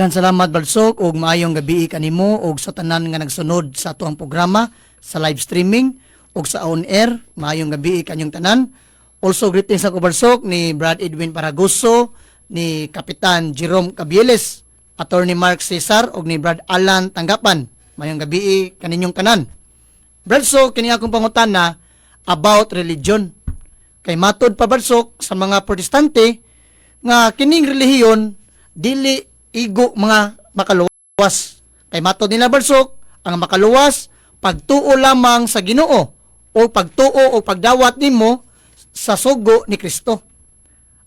Daghang salamat Badsok ug maayong gabi kanimo ug sa tanan nga nagsunod sa atuang programa sa live streaming ug sa on air. Maayong gabi kanyong tanan. Also greetings ako Badsok ni Brad Edwin Paragoso, ni Kapitan Jerome Cabieles, Attorney Mark Cesar ug ni Brad Alan Tanggapan. Maayong gabi kaninyong tanan. Badsok kini akong pangutana about religion. Kay matod pa Badsok sa mga protestante nga kining relihiyon dili igo mga makaluwas. Kay matod nila Badsok, ang makaluwas pagtuo lamang sa Ginoo o pagtuo o pagdawat nimo sa sugo ni Kristo.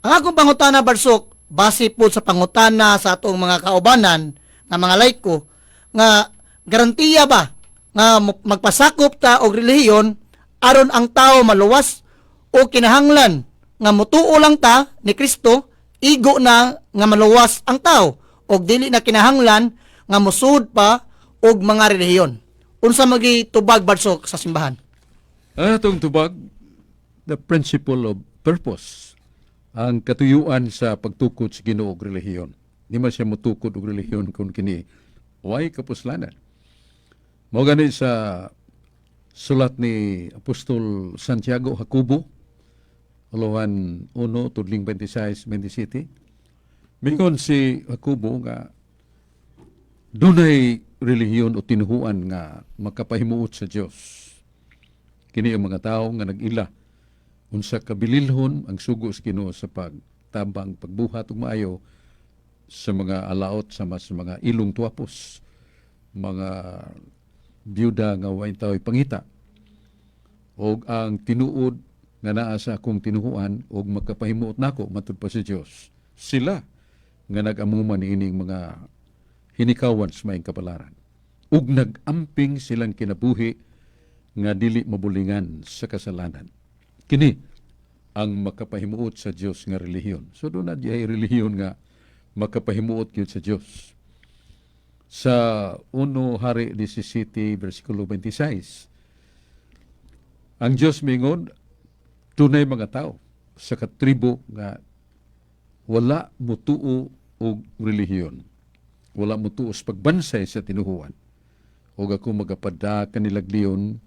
Ang akong pangutana Badsok, base po sa pangutana sa atong mga kaubanan nga mga laiko, nga garantiya ba nga magpasakop ta og relihiyon aron ang tao maluwas o kinahanglan nga mutuo lang ta ni Kristo igo na nga maluwas ang tao og dili na kinahanglan nga musud pa og mga relihiyon. Unsa magi tubag Badsok sa simbahan? Atong tubag, the principle of purpose, ang katuyuan sa pagtukod sa Ginoo og relihiyon. Di man siya mutukod og relihiyon kung kini way kapuslanan. Mao gani sa sulat ni Apostol Santiago Jacobo, Uluhan 1, tudling 26-27, mingon si Jacobo nga dunay relihiyon o tinuhuan nga makapahimuot sa Dios. Kini ang mga tawo nga nag-ila unsa kabililhon ang sugo sa Ginoo sa pagtabang pagbuhat ug maayo sa mga alaot sama sa mga ilong tuwapos, mga byuda nga way tawo'y pangita, og ang tinuod nga naa sa akong tinuhuan og makapahimuot nako matud pa sa Dios. Sila nga nag-amuman ining mga hinikawan sa maayong kapalaran. Ug nag-amping silang kinabuhi nga dili mabulingan sa kasalanan. Kini ang makapahimuot sa Dios nga relihiyon. So doon na diay relihiyon nga makapahimuot gyud sa Dios. Sa 1 Hari 17 versikulo 26, ang Dios mingon tunay mga tao sa katribo nga wala mutuo og relihiyon. Wala mutuo sa pagbansay sa tinuhuan. O ako magapada kanilagliyon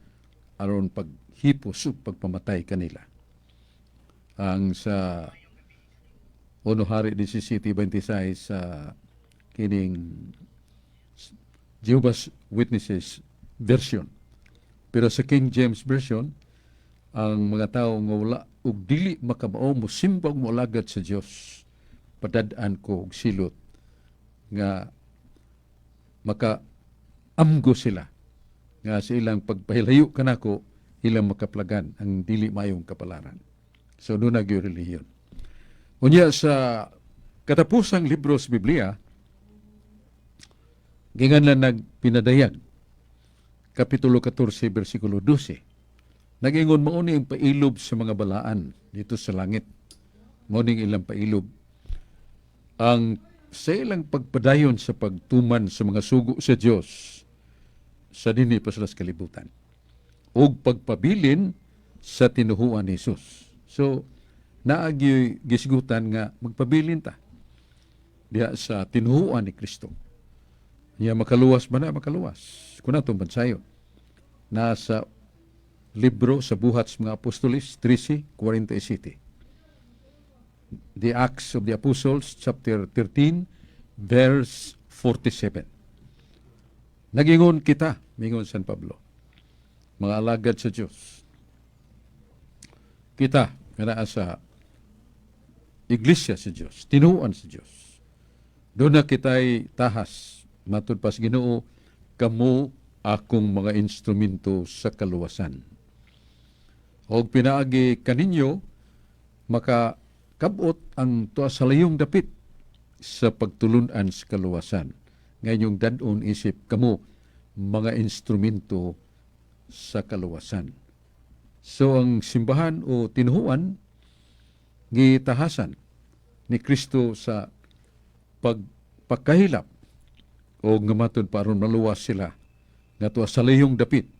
aron paghipos o pagpamatay kanila. Ang sa 1 Hari 17:26 sa kining Jehovah's Witnesses version. Pero sa King James version, ang mga tao nga wala ug dili makabao mo simba mo lagad sa Dios, padad-an ko og silot nga makaamgo sila nga sa ilang pagpahilayo kanako ilang makaplagan ang dili mayong kapalaran. So doon nagyo relihiyon. Unya sa katapusang libro sa Biblia, ginganlan nagpinadayag kapitulo 14 bersikulo 12. Nagingon mauni ang pailob sa mga balaan dito sa langit. Mauni ilang pailob. Ang sa ilang pagpadayon sa pagtuman sa mga sugo sa Dios sa dinhi pa sa kalibutan. O pagpabilin sa tinuhuan ni Jesus. So, naagi gisgutan nga magpabilin ta diha sa tinuhuan ni Kristo. Niya makaluwas ba na? Makaluwas. Kung natong bansayo. Nasa libro sa buhat sa mga apostolis, 13:47. The Acts of the Apostles, chapter 13, verse 47. Nagingon kita, mingon San Pablo, mga alagad sa Diyos. Kita, kana sa iglesia sa Diyos, tinuan sa Diyos. Doon na kita'y tahas, matud pas Ginoo, kamo akong mga instrumento sa kaluwasan. O pinaagi kaninyo, makakabot ang tuwa sa layong dapit sa pagtulunan sa kaluwasan. Ngayon yung dadon isip kamo mga instrumento sa kaluwasan. So ang simbahan o tinuhuan gitahasan ni Kristo sa pagpakahilap o ngamatod paron maluwas sila nga tuwa sa layong dapit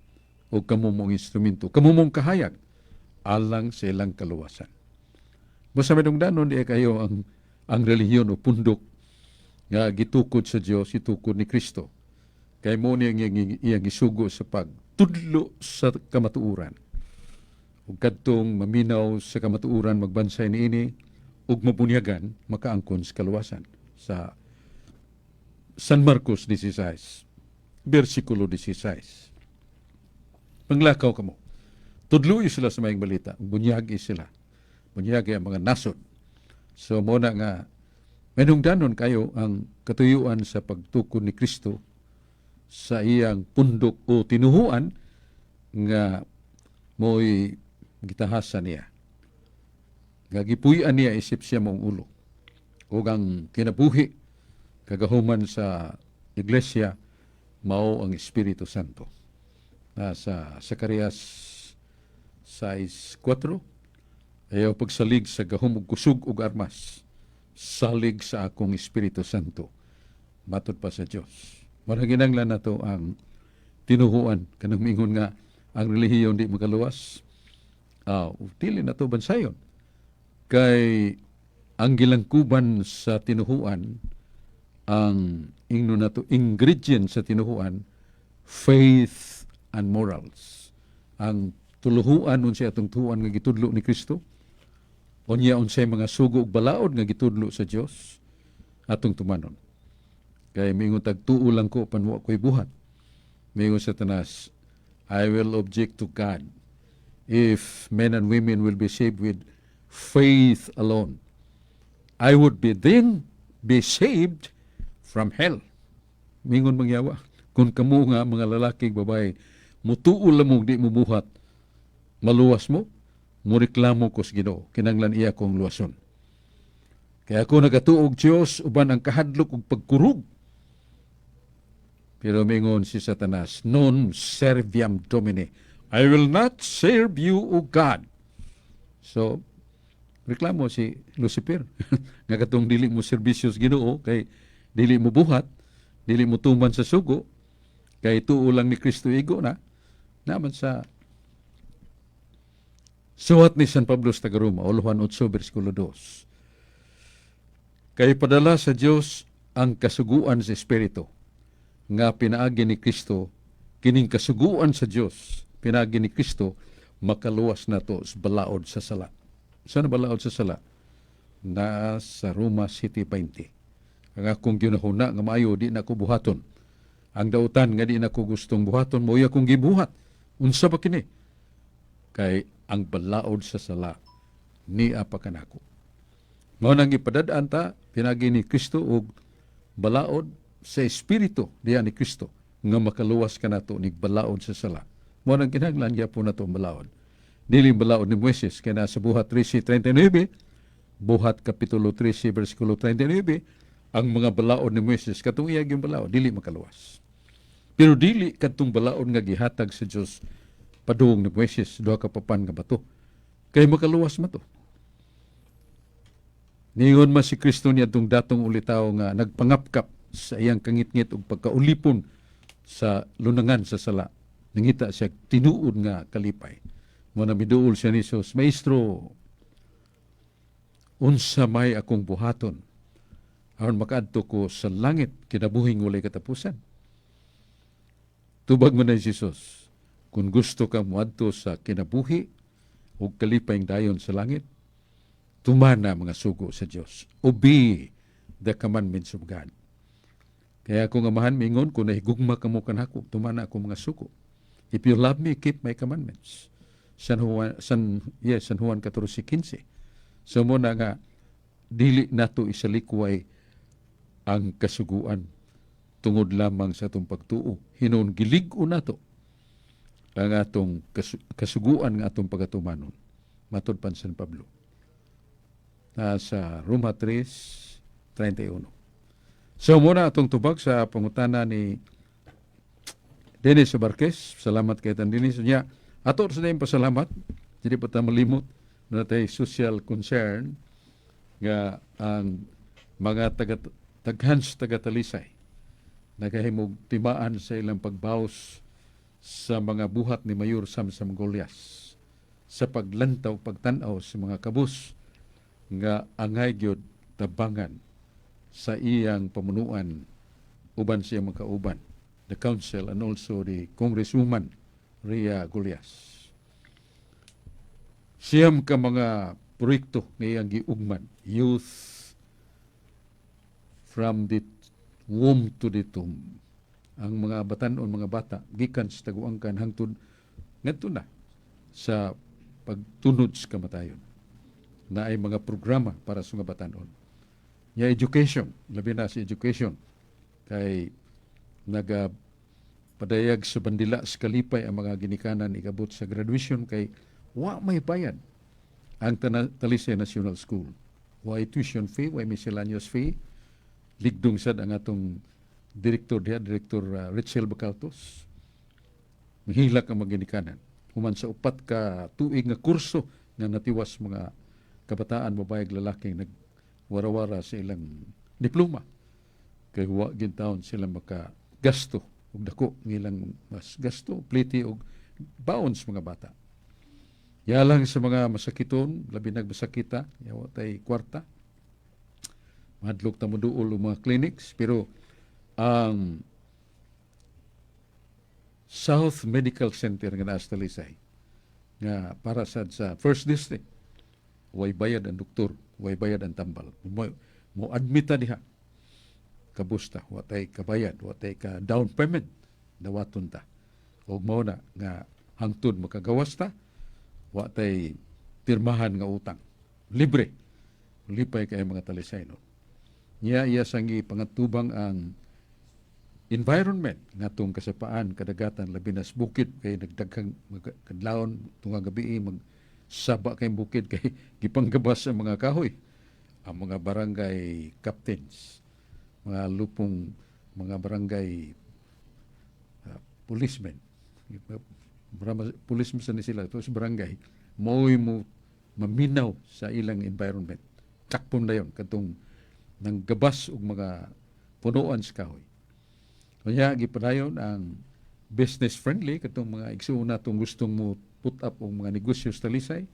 o kamo mong instrumento, kamo mong kahayag alang sa ilang kaluwasan. Basta medong danon di kayo ang relihiyon o pundok nga gitukod sa Dios, itukod ni Kristo. Kay mo niya iyang isugo sa pagtudlo sa kamatuuran. Ug kadtong maminaw sa kamatuuran magbansay niini ug mabunyagan makaangkon sa kaluwasan. Sa San Marcos 16, versikulo 16. Panglakaw kamo. Tudloy sila sa mayong balita. Bunyagi sila. Bunyagi ang mga nasod. So mo na nga manungdanon kayo ang katuyuan sa pagtukod ni Kristo sa iyang pundok o tinuhuan nga mo'y gitahasan niya. Gagipuyan niya isip siya mong ulo. O ang kinabuhi kagahuman sa iglesia mao ang Espiritu Santo. Sa Zacarias 6:4, ayaw pagsalig sa gahum ug kusog ug armas, salig sa akong Espiritu Santo. Matod pa sa Dios. Maraginanglan nato ang tinuhuan kanang mingon nga ang relihiyon di makaluwas. Dili na to bansayon. Kay ang gilangkuban sa tinuhuan, ang ingno na to ingredient sa tinuhuan, faith and morals. Ang tuluhuan unsay atong tuan nga gitudlo ni Kristo, unya unsay mga sugo ug balaod nga gitudlo sa Dios atong tumanon. Kay mingon tagtuo lang ko panwa ko'y buhat. Mingon sa tanas, I will object to God if men and women will be saved with faith alone. I would then be saved from hell. Mingon mangyawa, kung kamo nga mga lalaking babae, mutuo lamong di mo buhat, maluwas mo, mureklamo ko sa Ginoo, kinanglan iya kong luwason. Kaya ako nagatuog Diyos, uban ang kahadlok ug pagkurug. Pero mingon si Satanas, non serviam Domine. I will not serve you, O God. So, reklamo si Lucifer. Nga katong dili mo serbisyo sa Ginoo, kay dili mo buhat, dili mo tuman sa sugo, kay tuo lang ni Kristo igo na, naman sa suwat ni San Pablo sa Tagaruma, Juan 8, versikulo 2. Kay padala sa Dios ang kasuguan sa Espiritu, nga pinaagi ni Kristo, kining kasuguan sa Dios, pinaagi ni Kristo, makaluwas na to sa balaod sa sala. Saan balaod sa sala? Na sa Roma City 20. Ang akong ginahuna nga maayo, di na ko buhaton. Ang dautan nga di na ko gustong buhaton, mo akong gibuhat. Unsa ba kini? Kay ang balaod sa sala, ni apakanako. Mao nang ipadadaan ta, pinagi ni Kristo og balaod sa Espiritu diya ni Kristo, nga makaluwas ka nato ni balaod sa sala. Mao nang kinahanglan gyapon nato balaod. Dili balaod ni Moises, kaya nasa Buhat 13:39, Buhat Kapitulo 13, versikulo 39, ang mga balaod ni Moises, katong iyag yung balaod, dili makaluwas. Pero dili katong balaod nga gihatag sa Dios padung ni Moises, duha ka papan nga bato. Kay makaluwas man to. Ningon man si Kristo niya itong datong ulitaw nga nagpangapkap sa iyang kangit-ngit ug pagkaulipon sa lunangan sa sala. Nangita siya tinuod nga kalipay. Muna miduol siya ni Jesus, Maestro, unsa may akong buhaton aron makaadto ko sa langit kinabuhing walay katapusan. Tubag man ni Jesus, kung gusto ka moadto sa kinabuhi ug kalipayng dayon sa langit, tumana mga sugo sa Dios. Obey the commandments of God. Kaya kung amahan mingon, kung nahigugma ka mo kanako, tumana ako mga sugo. If you love me, keep my commandments. San Juan 14:15. So mo na nga, dili nato isalikway ang kasuguan tungod lamang sa atong pagtuo. Hinon gilig-o nato ang atong kasuguan nga atong pagatumanon. Matod pan San Pablo. Sa Roma 3:31. So muna atong tubag sa pangutana ni Dennis Barquez. Salamat kay Tan Dennis niya. Ato sa nayong pasalamat. Hindi pa tayo malimot na tayo social concern nga ang mga taghans tagatalisay nagahimog timaan sa ilang pagbawas sa mga buhat ni Mayor Samsam Golias sa paglantaw, pagtanaw sa mga kabus nga angay gyud tabangan sa iyang pamunuan uban siya makauban, the council and also the congresswoman Rhea Gullias. Siyam ka mga proyekto nga iyang giugman, youth from the womb to the tomb. Ang mga batanon, mga bata, gikan sa taguangkan hangtod ngadto na sa pagtunod sa kamatayon. Na ay mga programa para sa mga batanon. Ya education, labi na sa education, kay nagapadayag sa bandila sa kalipay ang mga ginikanan ikabot sa graduation kay wa may bayad ang Talisay National School. Wa tuition fee, wa miscellaneous fee. Ligdong sad ang atong Director Richel Bacaltos. Mahilak ang mga ginikanan. Human sa upat ka tuig nga kurso nga natiwas mga kabataan, babae, lalaki nagwarawara sa ilang diploma. Kay wa gintawon sila makagasto og dako ng ilang mas gasto, pliti og baon sa mga bata. Ya lang sa mga masakiton, labi nagmasakita, yawa tay kwarta. Madlok ta mo duol mga clinics, pero ang South Medical Center nga naa sa Talisay nga para sa First District, way bayad ang doktor, way bayad ang tambal. Mo admita diha kabusta, watay kabayad, watay ka down payment, dawaton ta. O mao na nga hangtod makagawas ta, watay pirmahan nga utang. Libre. Lipay kay mga Talisayno. Iya sangi pangatubang ang environment nga tong kasapaan, kadagatan, labinas bukid kay nagdaghang kadlawon tunga gabi magsaba kay bukid kay gipanggabas sa mga kahoy. Ang mga barangay captains, mga lupong mga barangay policemen, policemen sa sila ito sa barangay, mo maminaw sa ilang environment. Takpon na yun katong nang gabas og mga punuan sa kahoy. Kaya gipadayon ang business friendly katong mga igsuon natong gustong mo put up og mga negosyo sa Talisay,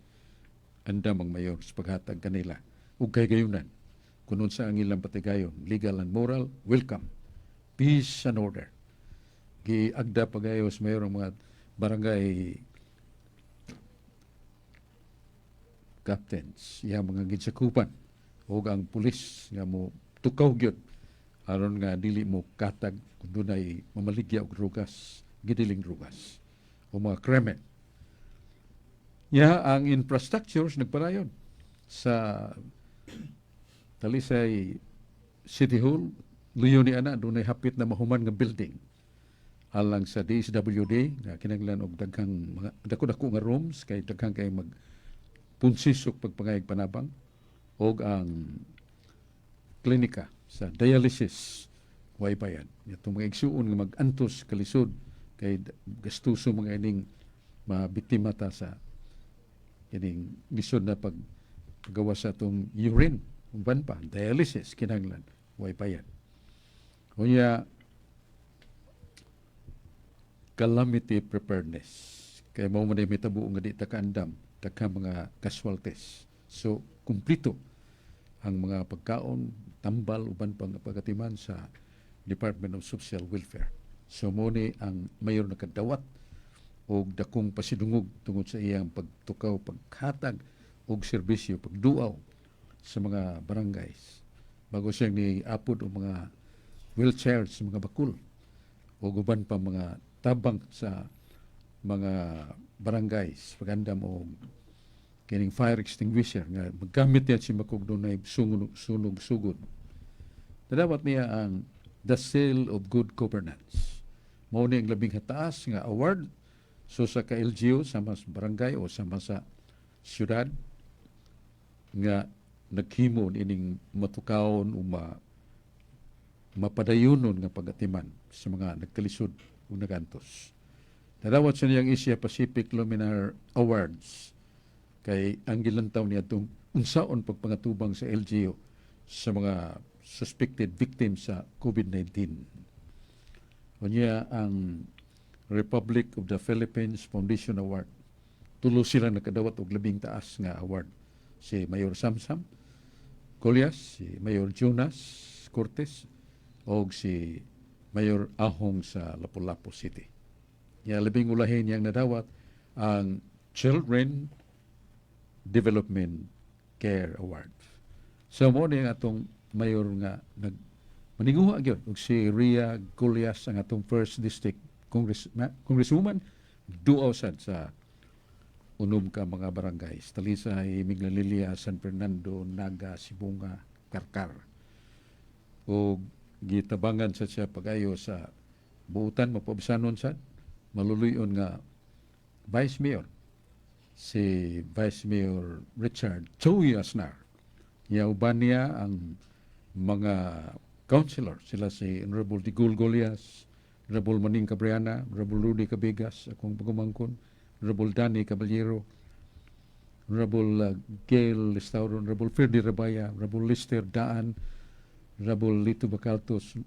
anda mang mayor sa paghatag kanila ug kay gayunan kunon sa ang ilang patigayon, legal and moral, welcome, peace and order. Giagda pagayos mayor ang mga barangay captains, mga ginsakupan o ang pulis nga mo tukaw gyud aron nga dili mo katag kung dunay mamaligya og drugas, gidiling drugas o mga krimen. Ang infrastructures nagpadayon sa Talisay City Hall, luyo ni ana dunay hapit na mahuman nga building. Alang sa DSWD nga kinahanglan og daghang mga dako-dako nga rooms kay daghang kay mag punsis og pagpangayag panabang og ang klinika sa dialysis way bayad. Itong mga igsuon nga mag-antos kalisod kay gastuso mga ining mabiktima ta sa ining lisod na paggawa sa itong urine, uban pa, dialysis, kinahanglan, way bayad. Kunya, calamity preparedness. Kaya mo man may tabo nga di takaandam, taka mga casualties. So, kumplito ang mga pagkaon, tambal, uban pang pagkatiman sa Department of Social Welfare. So, mo ni ang mayor na kadawat o dakong pasidungog tungod sa iyang pagtukaw, paghatag o serbisyo, pagduaw sa mga barangays. Bago siyang ni-apod o mga wheelchairs sa mga bakul o uban pa mga tabang sa mga barangays, pagandam o kining fire extinguisher nga maggamit yan si makog dunay sunog sugod. Nadawat niya ang the seal of good governance. Mao ni ang labing hataas nga award so sa ka-LGU sama sa barangay o sama sa syudad nga naghimo ining matukawon o mapadayunon nga pagatiman sa mga nagkalisod o nagantos. Nadawat sa niyang Asia Pacific Luminar Awards kay ang gilantaw niya itong unsaon pagpangatubang sa LGU sa mga suspected victims sa COVID-19. O niya ang Republic of the Philippines Foundation Award. Tulo sila nakadawat og labing taas nga award. Si Mayor Samsam Golias, si Mayor Jonas Cortes o si Mayor Ahong sa Lapu-Lapu City. Ya labing ulahin yang nadawat ang Children Development Care Award. So mo ni atong mayor nga maninguha gyud ug si Ria Gulyas ang atong first district congresswoman duaw sad sa unom ka mga barangays Talisay, Miglalilia, San Fernando, Naga, Sibunga, Karkar. O gitabangan sa siya pagayo sa buutan mapabsanon sad maluluyon nga Vice Mayor si Vice Mayor Richard Choy Asnar. Yauban niya ang mga councilor sila si Honorable Digul Golias, Honorable Maning Cabriana, Honorable Rudy Cabigas, akong pagumangkon, Honorable Danny Caballero, Honorable Gail Lestauro, Honorable Ferdi Rabaya, Honorable Lister Daan, Honorable Lito Bacaltos,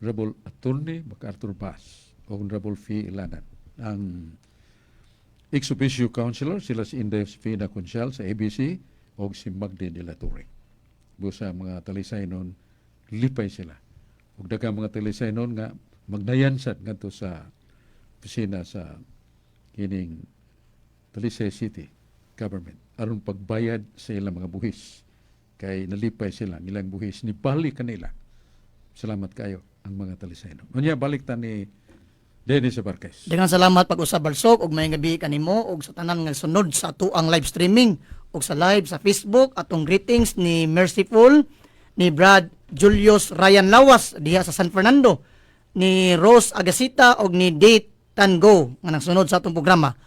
Honorable Attorney MacArthur Bass, o Honorable Fee Ilanan. Ang ex-officio councilor sila si Indes Fina Conchal sa ABC o si Magde de la Torre. Busa mga Talisay noon, lipay sila. Ug daghang mga Talisay noon nga magdayansad ngadto sa opisina sa kining Talisay City government aron pagbayad sa ilang mga buhis kay nalipay sila ang ilang buhis ni balik kanila. Salamat kayo ang mga Talisay noon. Unya balik ta ni Dennis Abarquez. Dengan salamat pag-usab Barsok ug maayong gabi kanimo ug sa tanan nga sunod sa atuang live streaming ug sa live sa Facebook. Atong greetings ni Merciful, ni Brad Julius Ryan Lawas diha sa San Fernando, ni Rose Agasita ug ni Date Tango nga nagsunod sa atong programa.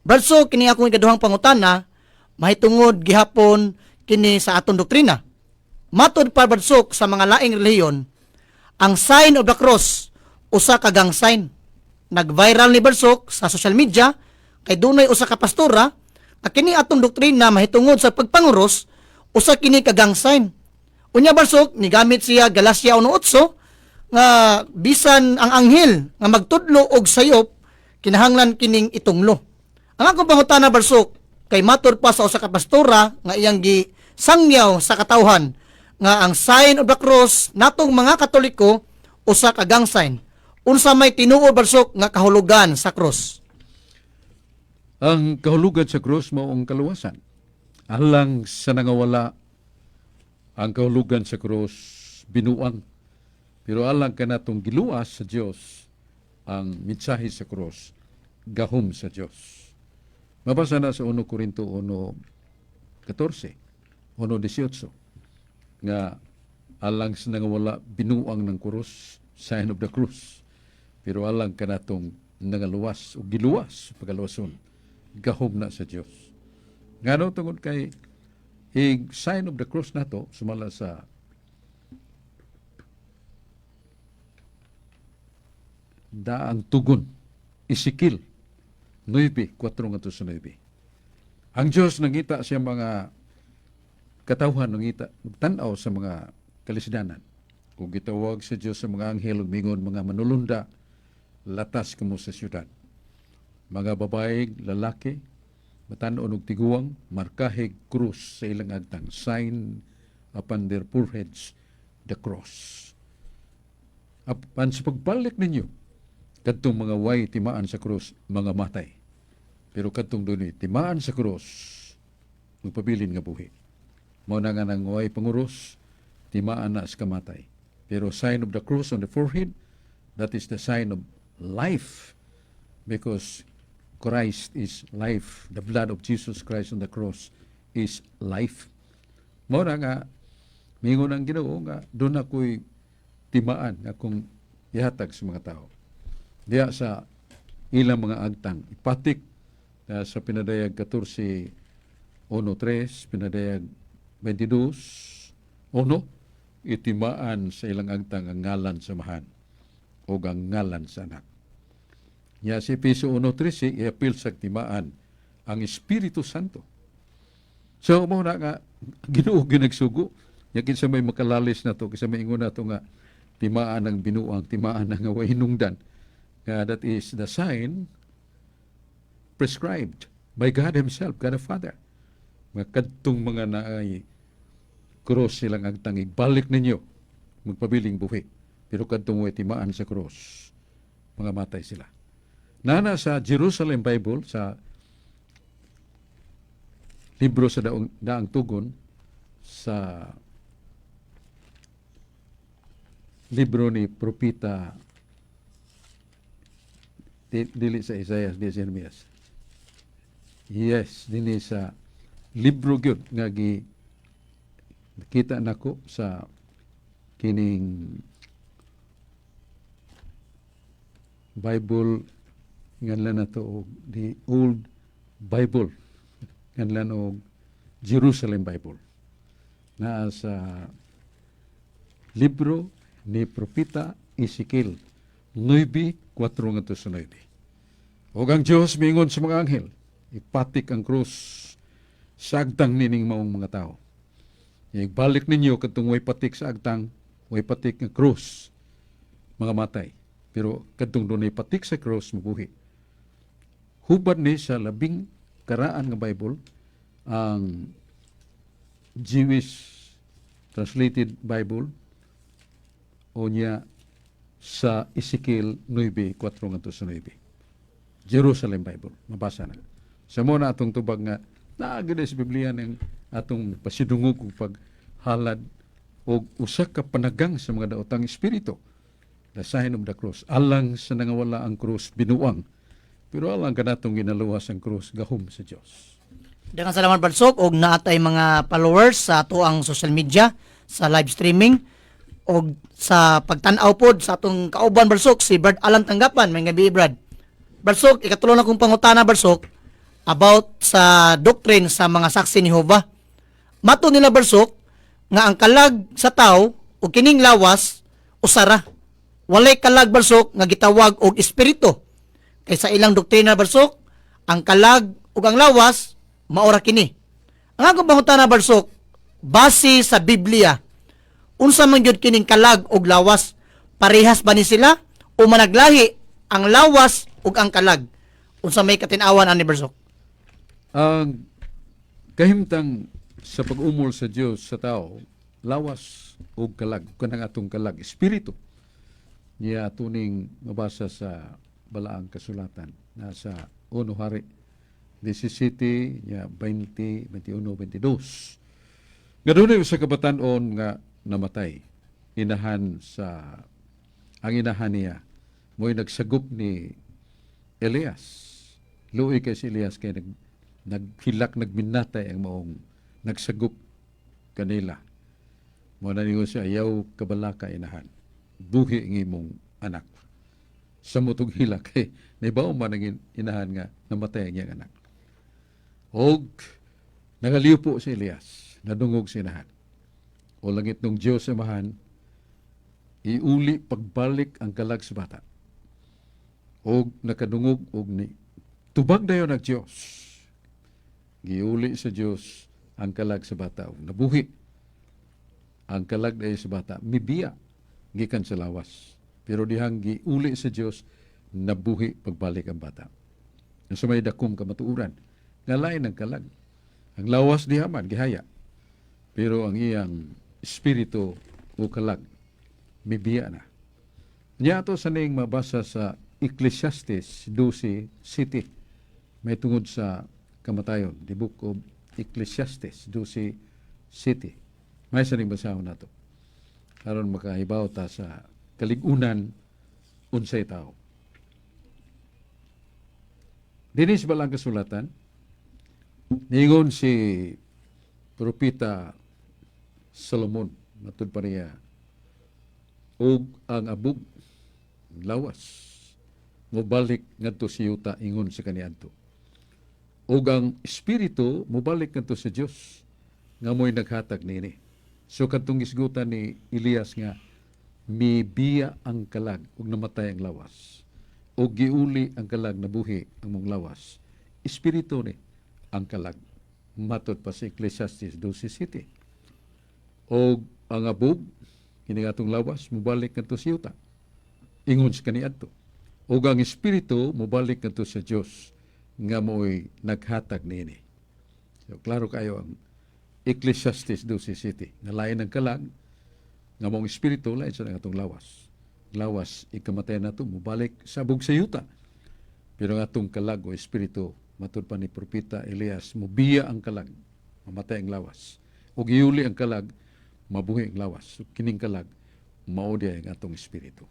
Barsok kini akong ikaduhang pangutana mahitungod gihapon kini sa atong doktrina. Matud pa Barsok sa mga laing relihiyon, ang sign of the cross usa ka gang sign. Nag-viral ni Barsok sa social media kay dunay usa ka pastora nga kini atong doktrina mahitungod sa pagpanguros usa kini ka gang sign. Unya Barsok ni gamit siya Galacia 1:8 nga bisan ang anghel nga magtudlo og sayop kinahanglan kining itunglo. Ang akong pangutana Barsok kay matur pa sa usa ka pastora nga iyang gisangyaw sa katawhan nga ang sign of the cross natong mga Katoliko usa ka gang sign. Unsa may tinuod Barsok nga kahulugan sa cross? Ang kahulugan sa cross mao ang kaluwasan. Alang sa nangawala ang kahulugan sa cross binuang. Pero alang kanatong giluwas sa Dios ang mensahe sa cross gahom sa Dios. Mabasa na sa 1 Corinto 1:14, 1:18 nga alang sa nangawala binuang ng cross, sign of the cross. Pero alang kanatong nangaluwas o giluwas pagaluwason gahom na sa Dios. Ngano tungod kay sign of the cross nato sumala sa daang tugon Ezekiel 9:4-9. Ang Dios nangita siya mga katawhan nangita tan-aw sa mga kalisdanan. Kung gitawag sa Dios sa mga anghel ug mingon mga manulunda latas kamo sa syudad. Mga babae, lalaki, matan-on og tiguang, markahig krus sa ilang agtang, sign upon their foreheads, the cross. Apan sa pagbalik ninyo, kadtong mga way timaan sa krus, mga matay. Pero kadtong dunay timaan sa krus, magpabilin nga buhi. Mao na nga nang way panguros, timaan na sa kamatay. Pero sign of the cross on the forehead, that is the sign of life, because Christ is life. The blood of Jesus Christ on the cross is life. Mao na nga mingon ang Ginoo nga doon ako'y timaan akong ihatag sa mga tao. Diya sa ilang mga agtang ipatik sa pinadayag 14:1-3, pinadayag 22:1, itimaan sa ilang agtang ang ngalan sa mahan o ang ngalan sa anak. Nya si Efeso 1:13 iapil sa timaan ang Espiritu Santo. So mo na nga Ginoo ginagsugo nya kinsa may makalalis na to kinsa may ingon nato nga timaan ang binuang timaan ang way hinungdan nga that is the sign prescribed by God Himself, God the Father. Mga kadtong mga naay cross silang agtang ibalik ninyo magpabiling buhi. Pero kadtong way timaan sa cross, mga matay sila. Nana sa Jerusalem Bible, sa libro sa daang tugon, sa libro ni Propita, dili sa Isaiah, di sa Jeremias. Yes, dili sa libro gyud nga nakita nako sa kining Bible nganlan nato og the Old Bible, nganlan og Jerusalem Bible, na sa libro ni Propita Ezekiel 9:4-9. Og ang Dios mingon sa mga anghel, ipatik ang krus sa agtang nining maong mga tao. Igbalik ninyo kadtong way patik sa agtang, way patik nga krus, mga matay. Pero kadtong dunay patik sa krus, mabuhi. Hubad ni sa labing karaan nga Bible, ang Jewish Translated Bible, o niya sa Ezekiel 9:4-9. Jerusalem Bible, mabasa na. Sa muna atong tubag nga, naagad sa Biblia ng atong pasidungog o paghalad o usak ka panagang sa mga daotang espiritu. The sign of the cross. Alang sa nangawala ang cross, binuang. Pero alang kanatong ginaluwas ang cross, gahom sa Diyos. Daghang salamat Barsok og naatay mga followers sa ato ang social media sa live streaming og sa pagtan-aw pod sa atong kauban Barsok si Brad Alan Tanggapan. May gabi Brad. Barsok, ikatulo na kong pangutana Barsok about sa doctrine sa mga saksi ni Jehovah. Mato nila Barsok nga ang kalag sa tao o kining lawas usara. Walay kalag Barsok nga gitawag og espiritu. Kay sa ilang doktrina Barsok, ang kalag ug ang lawas maora kini. Ang akong pangutana Barsok, base sa Biblia, unsa man gyud kining kalag ug lawas? Parehas ba ni sila o managlahi ang lawas ug ang kalag? Unsa may katin-awan ani Barsok? Ang kahimtang sa pag-umol sa Dios sa tao, lawas o kalag, kanang atong kalag, espiritu. Niya tuning mabasa sa balaang kasulatan nasa 1 Hari 17, niya 20, 21, 22. Nga doon sa kabatanon nga namatay, inahan sa ang inahan niya mo'y nagsagop ni Elias. Luoy kay si Elias kay naghilak, nagminatay ang maong nagsagop kanila. Mo na niyo siya, ayaw kabalaka inahan. Buhi ang imong anak. Sa mutog hilak, naibaw man ang inahan nga namatay ang iyang anak. Og nagaliw po si Elias, nadungog si inahan. O langit ng Diyos amahan, iuli pagbalik ang kalag sa bata. Og nakadungog og ni tubag na yun ang Diyos. Giuli sa Diyos ang kalag sa bata. Og nabuhi ang kalag na sa bata. Mibiya gikan sa lawas. Pero dihang giuli sa Diyos, nabuhi pagbalik ang bata. Sa may dakum kamatuuran, nga lain ang kalag. Ang lawas dihaman, gihaya. Pero ang iyang espiritu o kalag, mibiya na. Niya ito sa ning mabasa sa Ecclesiastes 12:7. May tungod sa kamatayon, the book of Ecclesiastes 12:7. May sa ning basahon nato. Aron makahibaw ta sa kaligunan unsay tao. Dinis balang kasulatan, ningon si Propita Solomon, matud pa niya, og ang abog, lawas, mubalik ngadto si yuta ingon sa kaniadto. Og ang espiritu mubalik ngadto sa Dios nga mo'y naghatag nini. So kadtong gisgutan ni Elias nga mibiya ang kalag ug namatay ang lawas. O giuli ang kalag nabuhi ang mong lawas. Espiritu ni ang kalag. Matod pa sa Ecclesiastes 12:7. O ang abog, kinigatong lawas, mubalik ngadto sa yuta. Ingon sa kaniadto. O ang espiritu mubalik ngadto sa Dios nga mo'y naghatag niini. So klaro kayo ang Ecclesiastes 12:7. Nalain ang kalag Nga mong espiritu lain sa atong lawas. Lawas ikamatay nato mubalik sa bugsayuta. Pero nga atong kalag o espiritu matud pa ni propeta Elias mubiya ang kalag mamatay ang lawas. Ug giuli ang kalag mabuhi ang lawas. So, kining kalag mao diay ang atong espiritu.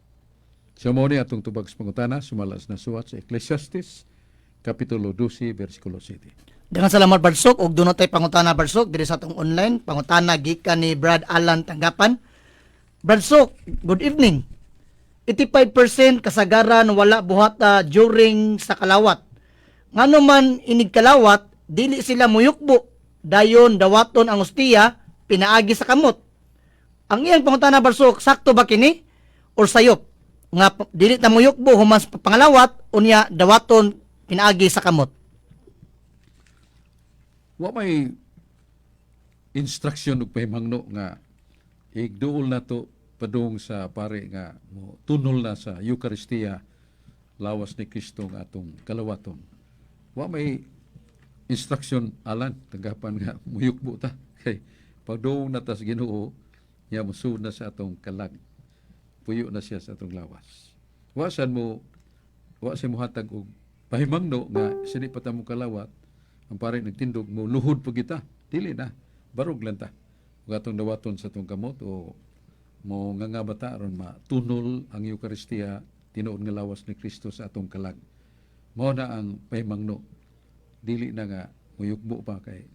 So mao ni atong tubag sa pangutana sumalas na suwat sa Ecclesiastes kapitulo 12 bersikulo 7. Dengan salamat Barsok og dunay tay pangutana Barsok diri sa atong online pangutana gikan ni Brad Alan Tanggapan. Barsok, good evening. 85% kasagaran wala buhata during sa kalawat. Ngano man inig kalawat, dili sila muyukbo. Dayon dawaton ang ostiya, pinaagi sa kamot. Ang iyang pangutana Barsok, sakto ba kini? Or sayop? Nga dili ta muyukbo humas pangalawat, unya dawaton pinaagi sa kamot. Wa may instruction ug pahimangno nga igduol na to padung sa pare nga mo tunol na sa Eucharistia lawas ni Kristo nga atong kalawaton. Wa may instruction alan tanggapan nga muyukbo ta kay padung na ta sa Ginoo nya musud na sa atong kalag. Puyo na siya sa atong lawas. Wa sa mo hatag og pahimangno nga sini pa ta mo kalawat ang pare nagtindog mo luhod po kita. Dili na. Barog lang ta. Ug atong dawaton sa atong kamot o mo nga bata aron matunol ang Eucharistia tinuod nga lawas ni Kristo sa atong kalag. Mao na ang pahimangno. Dili na nga muyukbo pa kay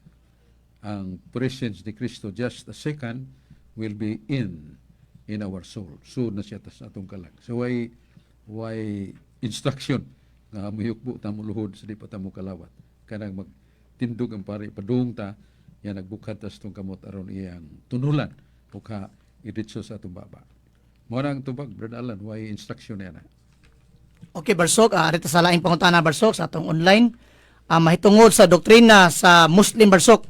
ang presence ni Kristo just a second will be in our soul. So na siya sa atong kalag. So why instruction nga muyukbo ta mo luhod sa di pa ta mo kalawat. Kanang magtindog ang pare padung ta yan nagbukad tas tong kamot aron iyang tunulan o ka iditso sa atong baba. Mao nang tubag Brad Alan why instruction na. Okay, Barsok, arito sa laing pangutana Barsok sa atong online. Mahitungod sa doktrina sa Muslim Barsok.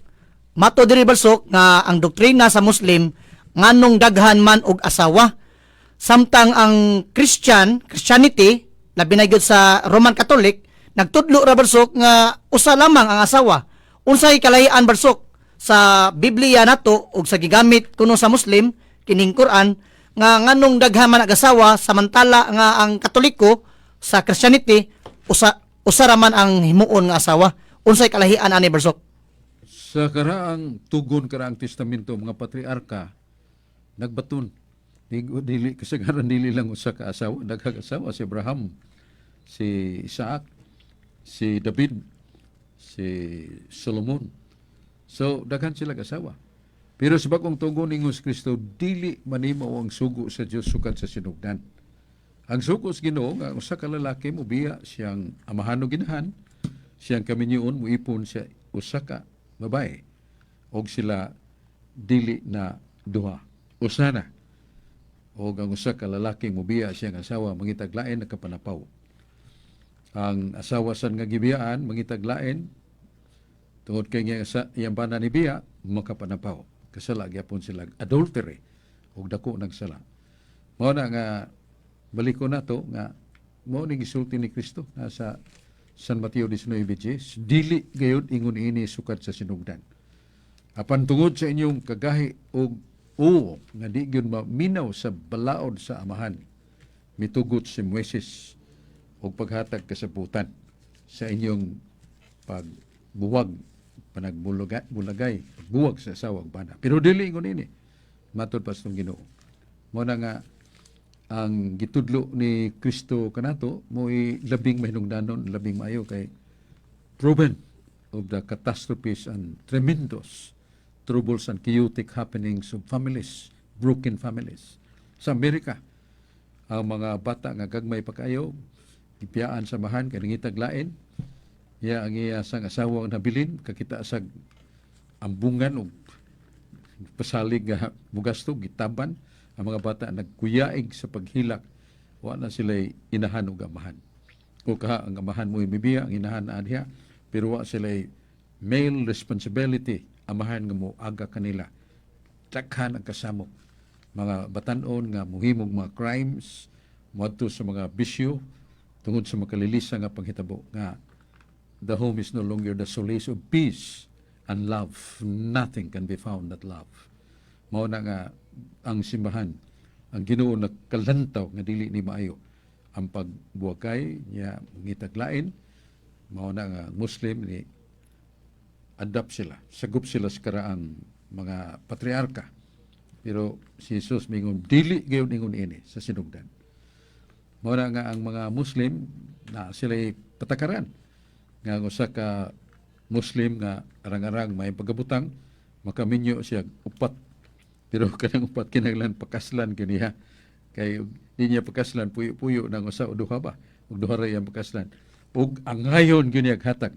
Mato diri Barsok nga ang doktrina sa Muslim nganong daghan man og asawa. Samtang ang Christianity, labi na gyud sa Roman Catholic, nagtudlo ra Barsok nga usa lamang ang asawa. Unsay kalahian Barsok sa Biblia nato ug sa gigamit kuno sa Muslim kining Quran nga nganong daghan man ang asawa samantala nga ang Katoliko sa Christianity usa ra man ang himuon nga asawa. Unsay kalahian ani Barsok? Sa karaang tugon karaang testamento mga patriarka nagbaton dili kasagaran dili lang usa ka asawa daghang asawa si Abraham, si Isaac, si David, si Solomon. So daghan sila asawa. Pero sa bagong tugon ni Kristo dili manimaw ang sugo sa Dios sukad sa sinugdan. Ang sugo sa Ginoo nga usa ka lalaki mo biya siyang amahan o ginahan, siyang kaminyoon mo ipon siya usa ka babae og sila dili na duha. Usa na. O ang usa ka lalaki mo biya siyang asawa mangitaglain na kapanapaw. Ang asawa san nga gibiyaan mangitaglain tungod kay iyang bana ni biya makapanapaw. Kasala gyapon sila adultery ug dako nagsala. Mao na nga baliko nato nga mao ning gisulti ni Kristo sa San Mateo 19:10 dili gayud ingon ini sukad sa sinugdan. Apan tungod sa inyong kagahi og nga di gyud maminaw sa balaod sa amahan mitugot si Moises og paghatag kasaputan sa inyong pagbuwag panagbulagay pagbuwag sa asawa ug bana. Pero dili ingon ini matud pa sa Ginoo. Mo na nga ang gitudlo ni Kristo kanato mo'y labing mahinungdanon, labing maayo kay proven of the catastrophes and tremendous troubles and chaotic happenings of families, broken families. Sa Amerika, ang mga bata nga gagmay pa kayo, ipiyaan sa mahan, kaningitag lain, ang iya sang asawa ang nabilin, kakita sa ambungan o pasalig nga mugastog, gitaban, ang mga bata nagkuyaig sa paghilak, wala sila inahan o amahan. O kaha ang amahan mo imibiya, ang inahan na adhiya, pero wala sila male responsibility, amahan nga mo aga kanila. Takhan ang kasamo. Mga batanon nga muhimong mga crimes, muadto sa mga bisyo, tungod sa makalilisa nga panghitabo nga the home is no longer the solace of peace and love. Nothing can be found that love. Mao na nga ang simbahan, ang Ginoo nagkalantaw nga dili ni maayo ang pagbuwakay niya ngitaglain. Mao na nga Muslim ni adapt sila, sagup sila sa karaang mga patriarka. Pero si Jesus mingon dili gayon ingon ini sa sinugdan. Mao na nga ang mga Muslim na sila'y patakaran nga ang usa ka Muslim nga arang-arang may pagkabutang makaminyo siya upat, pero kanang upat kinahanglan pakaslan kaniya kay di niya pakaslan puyo-puyo nang usa o duha ba ug duha ra iyang pakaslan ug angayon gyud niya hatag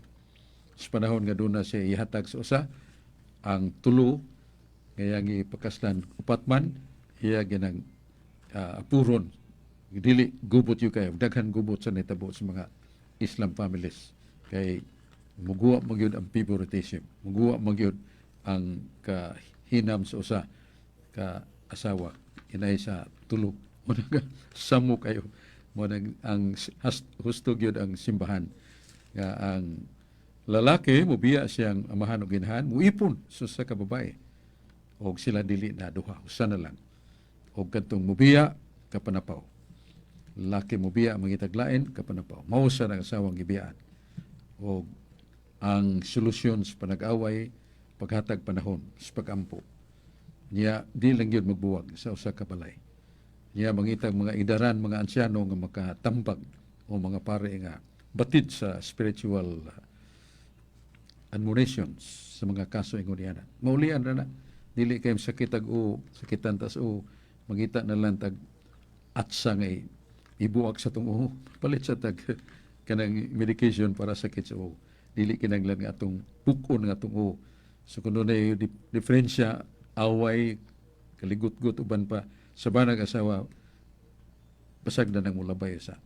sa panahon nga duna siya ihatag sa usa ang tulo kaya ipakaslan upat man iya ginang apuron dili gubot yu kayo daghan gubot sa nitabo sa mga Islam families kay muguwa magyud ang favoritism, muguwa magyud ang kahinam sa usa ka asawa inay sa tulo mo nga samo kayo mo ang husto gyud ang simbahan nga ang lalaki mobiya siyang amahan og inahan muipon sa ka babae og sila dili na duha usa na lang og kadtong mobiya kapanapaw lalaki mobiya mangitaglain kapanapaw mao sa ng asawang gibiyaan og ang solusyon sa panag-away paghatag panahon sa pagampo niya di lang yun magbuwag sa usa ka balay niya mangitag mga idaran mga ansyano nga makatambag o mga pare nga batid sa spiritual admonitions sa mga kaso ingon niya maulian na dili kay sakitag o sakitan tas o mangita na lang tag atsa nga ibuwag sa tungo palit sa tag kanang medication para sakit sa o dili kinahanglan nga atong bukon nga tungo so kuno na diferensya away kaligut-gut uban pa sa banag asawa basag na nang mulabay sa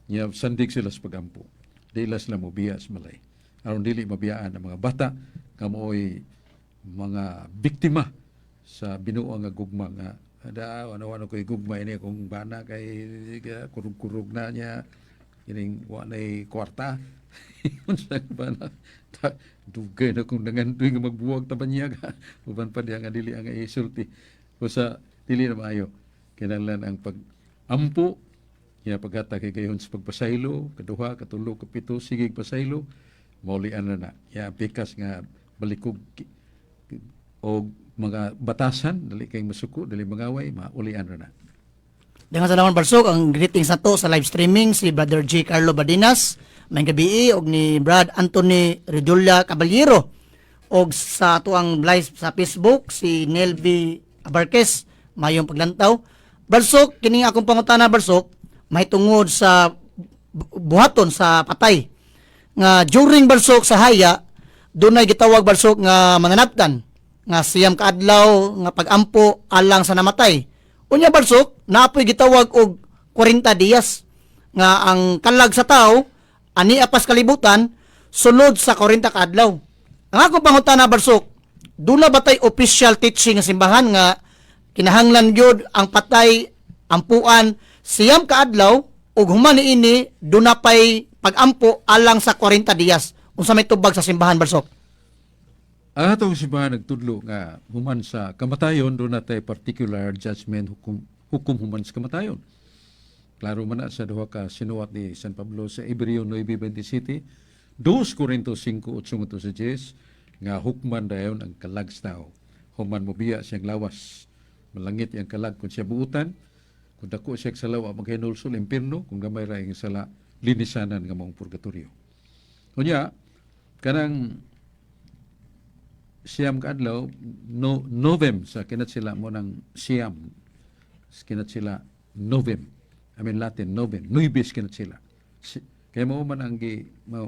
niya sandig sila sa pagampo dili sila mobiya sa malay aron dili mabiyaan ang mga bata nga mooy mga biktima sa binuang nga gugma nga ada ano koy gugma ini kung bana kay kurug-kurug na niya ining wa nay kwarta unsa ba na dugay na kung dangan tuig magbuwag taban niya ka uban pa diha nga dili ang isulti usa dili na maayo kinahanglan ang pag-ampo niya paghatag kay gayon sa pagpasaylo kaduha katulo kapito sigig pasaylo maulian na ya pikas nga balikog o mga batasan dali kay masuko dali mangaway maulian na. Dengan salamat Barsok, ang greetings na to sa live streaming si Brother J. Carlo Badinas, may gabi og ni Brad Anthony Redulla Caballero og sa ato ang live sa Facebook si Nelvi Abarquez, mayong paglantaw. Barsok, kining akong pangutana Barsok, may tungod sa buhaton sa patay. Nga during Barsok sa haya, dunay gitawag Barsok nga mananaptan nga siyam kaadlaw nga pagampo alang sa namatay. Unya Barsok, naapoy gitawag og 40 diyas nga ang kalag sa tao ani apas kalibutan sulod sa 40 ka adlaw. Ang akong pangutana Barsok, duna batay official teaching nga simbahan nga kinahanglan gyud ang patay ampuan siyam ka adlaw ug human niini duna pay pagampo alang sa 40 diyas. Unsa may tubag sa simbahan Barsok? Ang atong simbahan nagtudlo nga human sa kamatayon doon natay particular judgment hukum human sa kamatayon. Klaro man na sa duha ka sinuwat ni San Pablo sa Hebreo 9:27, 2 Corintios 5:8-10 nga hukman dayon ang kalag sa tao. Human mobiya siyang lawas. Malangit yang kalag kung siya buutan, kung dako siya sa lawa maghinulsol impierno, kung gamay ra ing sala linisanan nga mong purgatorio. Kunya kanang siyam kaadlaw Novem sa kinat sila mo ng siyam kinat sila Novem I mean Latin Novem nuibis kinat sila kaya mo man ang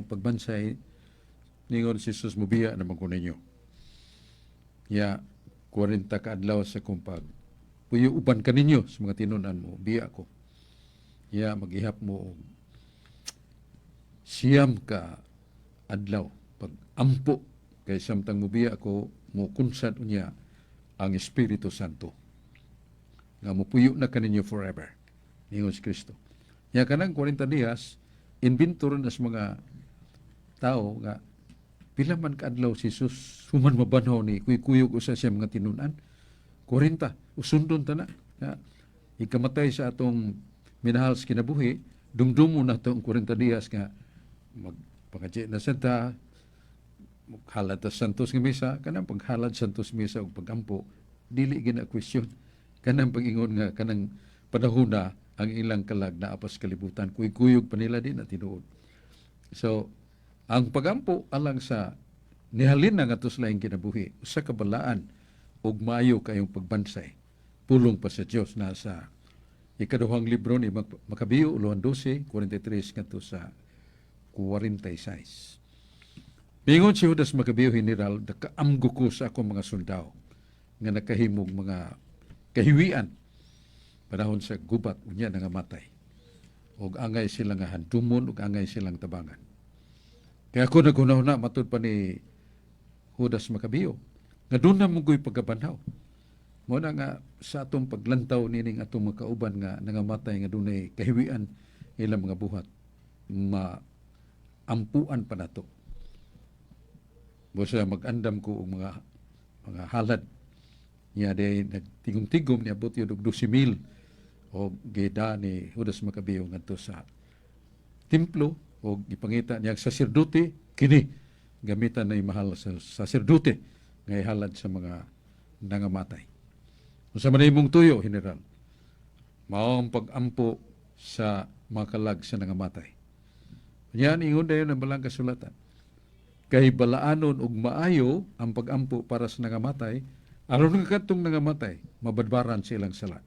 pagbansay ningon si Jesus mobiya na magkuninyo ya 40 kaadlaw sa kumpag puyo uban kaninyo sa mga tinunan mo biya ko ya magihap mo siyam ka adlaw pag ampo kay samtang mubiya ako mo kunsad unya ang Espiritu Santo nga mupuyo na kaninyo forever ningon si Kristo nya kanang 40 diyas inventor nas mga tao nga pila man kaadlaw si Jesus human mabanhaw ni kuyog usa siya mga tinunan 40 usundon ta na. Nga, ikamatay sa atong minahal sa kinabuhi, dumdumo na itong 40 dias nga magpakadya na santa, maghalad ta santos nga misa, kanang paghalad santos misa o pagampo, dili gina question. Kanang pag-ingon nga, kanang panahuna ang ilang kalag na apas kalibutan, kuyog pa nila din na tinuod. So, ang pagampo alang sa nihalin na nga laing kinabuhi, sa kabalaan, ug maayo kayong pagbansay, pulong pa sa Dios na sa ikaduhang libro ni Makabiyo, 12, 43 ngadto sa 46. Pingon si Judas Makabiyo General, nakaamgo ko sa akong mga sundao nga nakahimog mga kahiwian panahon sa gubat unya nga matay. Og angay sila nga handumon, og angay silang tabangan. Kaya ako nagunaw na matud pa ni Judas Makabiyo nga doon na mugoy pagkabanhaw. Mo na nga sa atong paglantaw nining atong mga kauban nga nangamatay nga dunay kahiwian ilang mga buhat, maampuan pa nato. Basta mag-andam ko og mga halad niya day nagtigom-tigom niya abot yun og 12,000 o gida ni Judas Makabiyo ngadto sa templo o ipangita niya saserdote kini gamitan na mahal sa saserdote nga ihalad sa mga nangamatay. Sa manimong tuyo, General, mao ang pag-ampo sa mga kalag sa nangamatay. Yan, ingon na yun ang balang kasulatan. Kay balaanon ug maayo ang pag-ampo para sa nangamatay, aron nga katong nangamatay, mabadbaran silang sala.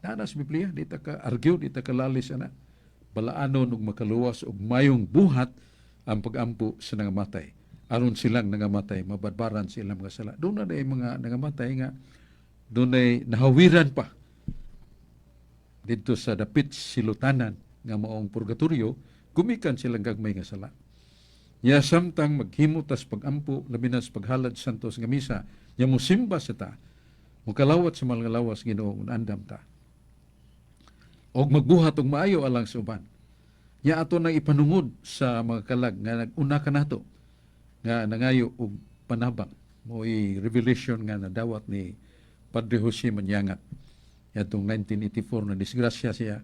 Nanas Biblia, di ta ka argue, di ta ka lalis ana. Balaanon ug makaluwas ug mayong buhat ang pag-ampo sa nangamatay. Aron silang nangamatay, mabadbaran silang mga sala. Doon na ay mga nangamatay nga doon ay nahawiran pa dito sa dapit silutanan nga maong purgatorio, gumikan silang gagmay nga sala. Nya samtang maghimutas pagampo labinas paghalad santos nga misa, nya musimba sa ta, mukalawat sa mga lawas Ginoo andam ta. Og magbuhat og maayo alang sa uban. Nya ato nang ipanungod sa mga kalag nga naguna ka nato nga nangayo og panabang mo'y revelation nga nadawat ni Padre Jose Manyangat. Yatong 1984 na disgrasya siya,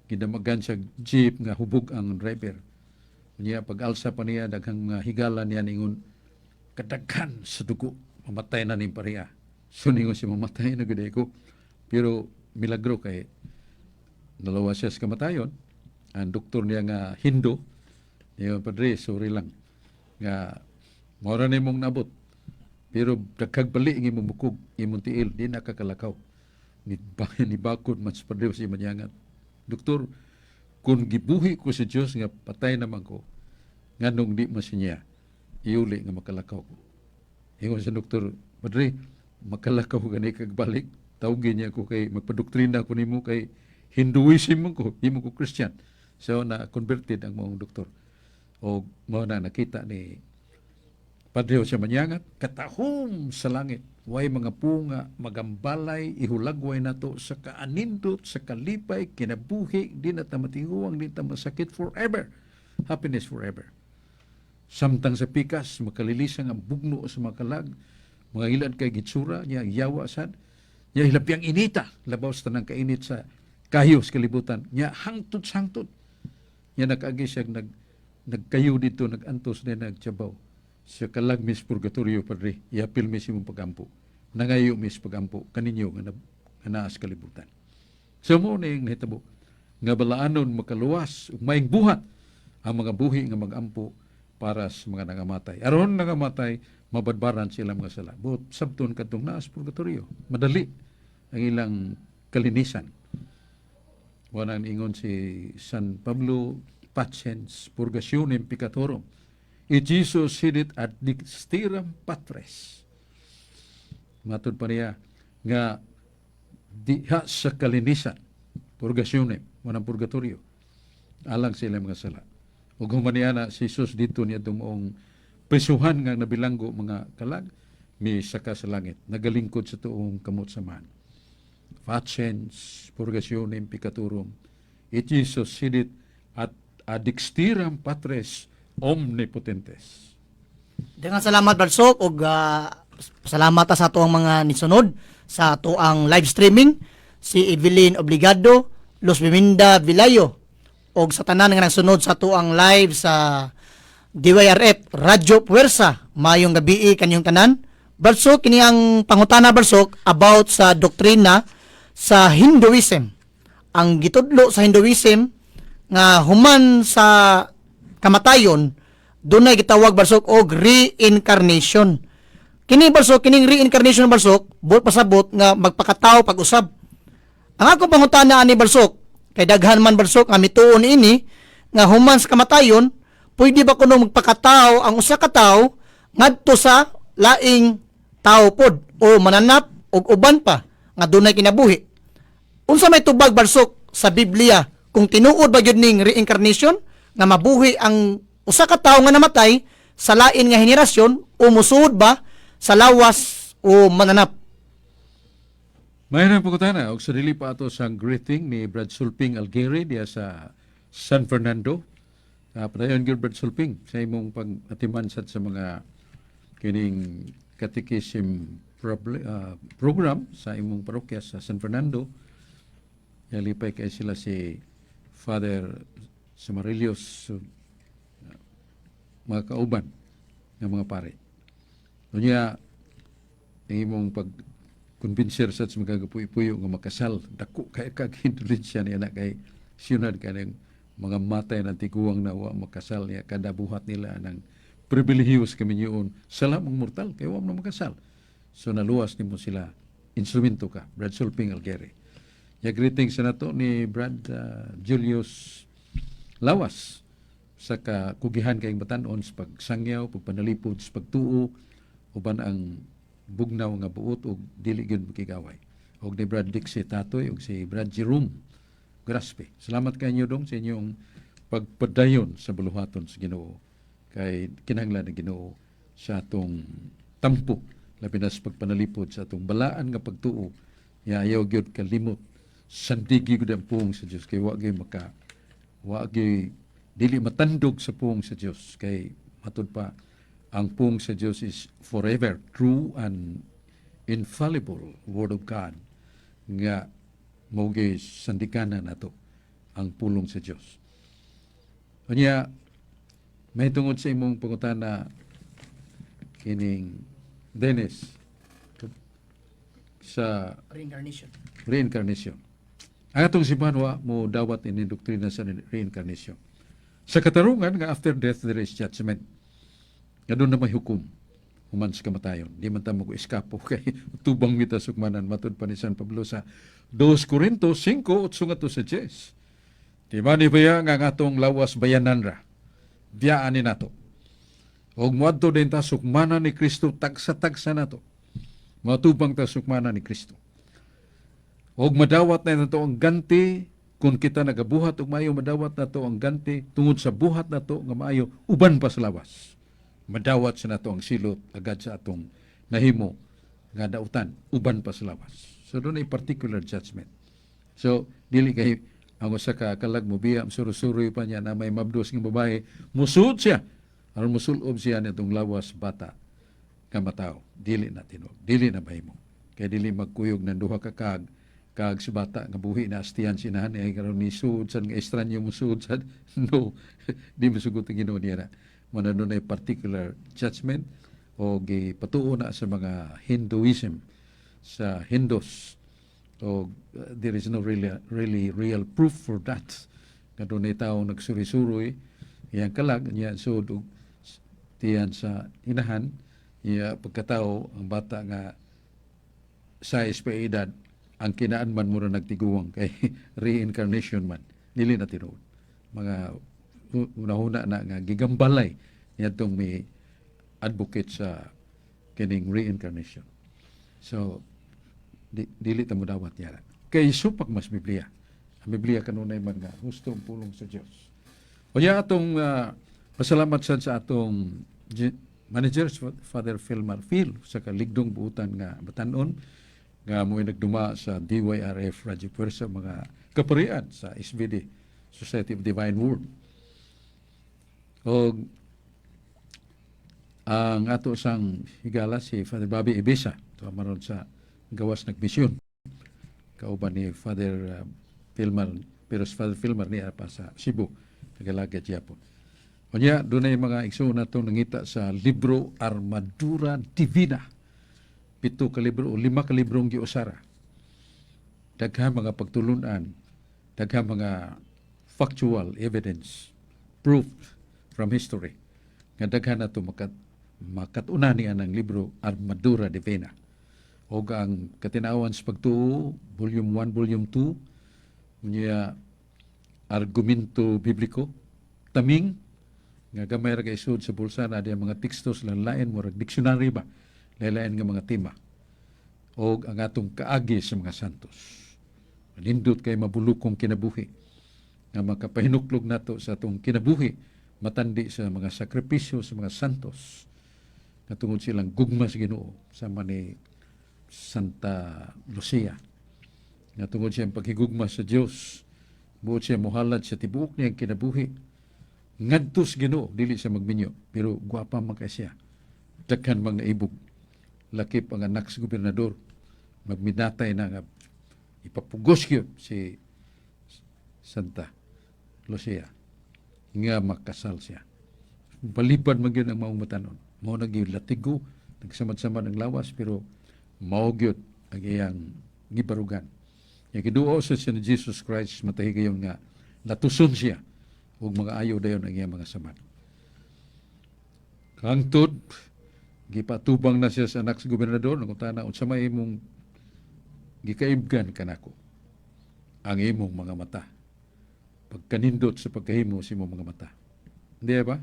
gidamagan sa jeep nga hubog ang driver. Niya pag-alsa pa niya daghang higala niya ningon kadaghan sa dugo, mamatay na ning pareha. So ningon si mamatay na gud ko. Pero milagro kay nalawas siya sa kamatayon. Ang doktor niya nga Hindu, niya Padre, sorry lang nga mora na mong nabot. Pero dagkagbali ng imong bukog, imong tiil, di nakakalakaw. Ni bakod man sa Padre si Manyangat. Doktor, kung gibuhi ko sa Diyos nga patay naman ko, nga nung di mas niya, iuli nga makalakaw ko. Ingon sa doktor, Padre, makalakaw gani kagbalik. Tawagin niya ko kay, magpadoktrina ko nimo kay Hinduism ko, imo ko Christian. So, na-converted ang mga doktor. O mo na nakita ni Padre Jose Manyangat, katahom sa langit, way mga punga, magambalay, ihulagway nato sa kaanindot, sa kalipay, kinabuhi, di na tamatinguang, di na masakit forever. Happiness forever. Samtang sa pikas, makalilisang ang bugno sa mga kalag, mga ilad kay gitsura, niya yawa sad, niya hilapyang inita, labaw sa tanang kainit sa kahiyos kalibutan, niya hangtod-hangtod. Niya nag-agi siya, nagkayo dito, nag-antos na nagtsabaw. Sa kalag mis purgatorio, Padre, iapil mis imong pagampo. Nangayo mis pagampo, kaninyo nga naas kalibutan. So mo na yung nahitabo, nga balaanon makaluwas, maing buhat, ang mga buhi nga magampo para sa mga nangamatay. Aron nangamatay, mabadbaran sila mga sala. But sabton katong naas purgatorio, madali ang ilang kalinisan. Wanang ingon si San Pablo Pacens, Purgationem Piccatorum, et Jesus sidit ad dexteram Patris. Matod pa niya nga diha sa kalinisan, purgasyonem, manang purgatorio, alang sila mga sala. Ug humaniya na si Jesus dito niya dumong prisuhan nga nabilanggo mga kalag, may saka sa langit, nagalingkod sa tuong kamot samahan. Facens, purgasyonem piccatorum, et Jesus sidit ad dexteram Patris omnipotentes. Dengan salamat Badsok og Salamat ta sa ato ang mga nisunod sa ato ang live streaming, si Evelyn Obligado, Luz Biminda Vilayo, og sa tanan nga nagsunod sa ato ang live sa DYRF Radyo Puwersa. Mayong gabi kanyong tanan. Barsok kini ang pangutana barsok about sa doktrina sa Hinduism. Ang gitudlo sa Hinduism nga human sa kamatayon dunay gitawag barsok og reincarnation. Kini barsok, kining reincarnation barsok, buot pasabot nga magpakatao pag-usab. Ang ako pangutana ani barsok, kay daghan man barsok nga mituon ini nga human sa kamatayon, pwede ba kuno magpakatao ang usa ka tawo ngadto sa laing tao pod o mananap og uban pa nga dunay kinabuhi? Unsa may tubag barsok sa Biblia kung tinuod ba gyud ning reincarnation nga mabuhi ang usa ka tawo nga namatay sa lain nga henerasyon o musuod ba sa lawas o mananap? Mayroon po kutana, og sa dili pa ato sa greeting ni Brad Sulping Algeri diya sa San Fernando. Padayon gyud Brad Sulping sa imong pag-atiman sa mga kining catechism program sa imong parokya sa San Fernando. Yalipay kay sila si Father Samarillos, mga kauban ng mga pare. Unya, imong pag-convincer sa mga gapuy-puyo nga makasal, dako kay kag-indulensya niya na kay siyunad ka ng mga matay ng tiguang na wa makasal niya, kada buhat nila ng pribilehiyos kami niyon, salamang mortal, kay wa na makasal. So naluwas nimo sila, instrumento ka, Brad Sulping Algeri. Ya greetings sa nato ni Brad Julius Lawas sa kakugihan kayong batanon sa pagsangyaw, pagpanalipod, sa pagtuo, uban ang bugnaw nga buot og dili gyud makigaway. Og ni Brad Dixie Tatoy og si Brad Jerome Graspe. Salamat kayo dong sa inyong pagpadayon sa buluhaton sa Ginoo. Kay kinahanglan ng Ginoo sa atong tampo, labi na sa pagpanalipod sa atong balaan nga pagtuo. Ayaw gyud kalimot sandigi gyud ang puong sa Dios kay wa gyud dili matandog sa puong sa Dios kay matud pa ang pung sa Diyos is forever, true and infallible Word of God nga maugi sandikanan nato ang pulong sa Diyos. Kanya, may tungod sa imong pangutana kining Dennis sa reincarnation. Ang atong simbahan mo dawat ini doktrina sa reincarnation. Sa katarungan nga after death there is judgment. Nga doon na may hukom, human sa kamatayon. Di man ta mag-eskapo kay tubang mita sukmanan, matud pa ni San Pablo sa 2 Corinto 5:8 nga to sa 10. Di ba ni baya nga atong lawas bayanan ra, biyaan ni nato. Og muadto din ta sukmanan ni Kristo, tagsa-tagsa nato. Matubang ta sukmanan ni Kristo. Og madawat na nato ang ganti, kung kita nagabuhat og maayo, madawat nato ang ganti, tungod sa buhat nato nga maayo, uban pa sa lawas. Madawat sa nato ang silot agad sa atong nahimo nga dautan uban pa sa lawas. So doon ay particular judgment. So dili kay ang usa ka kalag mo biya surusuroy pa niya na may mabdos ng babae, musud siya aron musulob siya nitong lawas bata nga mataw. Dili na tinog, dili na bahimo. Kay dili magkuyog ng duha ka kag si bata nga buhi na astiyan sinahan ay karon ni sud sad nga estranyo musud sad. No, di masugot ang Ginoo niya na. Mananunay particular judgment o gipatuo na sa mga Hinduism sa Hindus o there is no really real proof for that kadunay tao nagsuri-suroy iyang kalag niya sud tiyan sa inahan iya pagkatao ang bata nga sa edad ang kinaan man mura nagtiguwang kay reincarnation man dili na tinuod mga una-una na nga gigambalay niyadtong may advocate sa kining reincarnation. So dili ta mo dawat yara. Kay supak mas Biblia. Ang Biblia kanunay man nga hustong pulong sa Dios. Unya atong pasalamat sa atong manager Father Phil Marfil sa kaligdong buutan nga batanon nga mo'y nagduma sa DYRF Radyo Puwersa mga kaparian sa SBD Society of Divine Word. O ang ato sang higala si Father Bobby Ibisa, ito maron sa gawas nagmisyon. Kauban ni Father Filmar, pero si Father Filmar niya pa sa Cebu, Tagalaga, Japon. Kanya, doon ay mga igsoon na itong nangita sa libro Armadura Divina. 7 ka libro o 5 ka librong giusara. Daghang mga pagtulunan, daghang mga factual evidence, proof from history. Nga daghan na ito makatuna niya ng libro Armadura Divina. O ang katinawan sa pagtuo, volume 1, volume 2, niya argumento bibliko, taming, nga gamay ra kay isud sa bulsa na diya mga tekstos lang lain, murag dictionary ba, lain nga mga tema. O ang atong kaagi sa mga santos. Nindot kay mabulukong kinabuhi, nga makapahinuklog nato sa atong kinabuhi, matandi sa mga sakripisyo sa mga santos, nga tungod silang gugma sa Ginoo, sama ni Santa Lucia. Nga tungod siyang paghigugma sa Dios, buot siya muhalad sa tibuok niyang kinabuhi, ngadtos Ginoo, dili siya magminyo, pero gwapa man kay siya. Daghan mga ibog, lakip ang anak sa gobernador, magminatay na nga, ipapugos yun si Santa Lucia, nga makasal siya. Balibad man yun ang maong matanon. Mao nag-latigo, nagsamad-samad ang lawas, pero maugyot ang iyang gibarugan. Yung kiduo sa siya ni Jesus Christ, matahi kayo nga, latuson siya, ug mga ayaw dayon ang iyang mga samad. Hangtod, gipatubang na siya sa anak sa gobernador, nangutana, unsa may imong gikaibgan kanako ang imong mga mata. Pagkanindot sa pagkahimo sa imong mga mata. Hindi ba?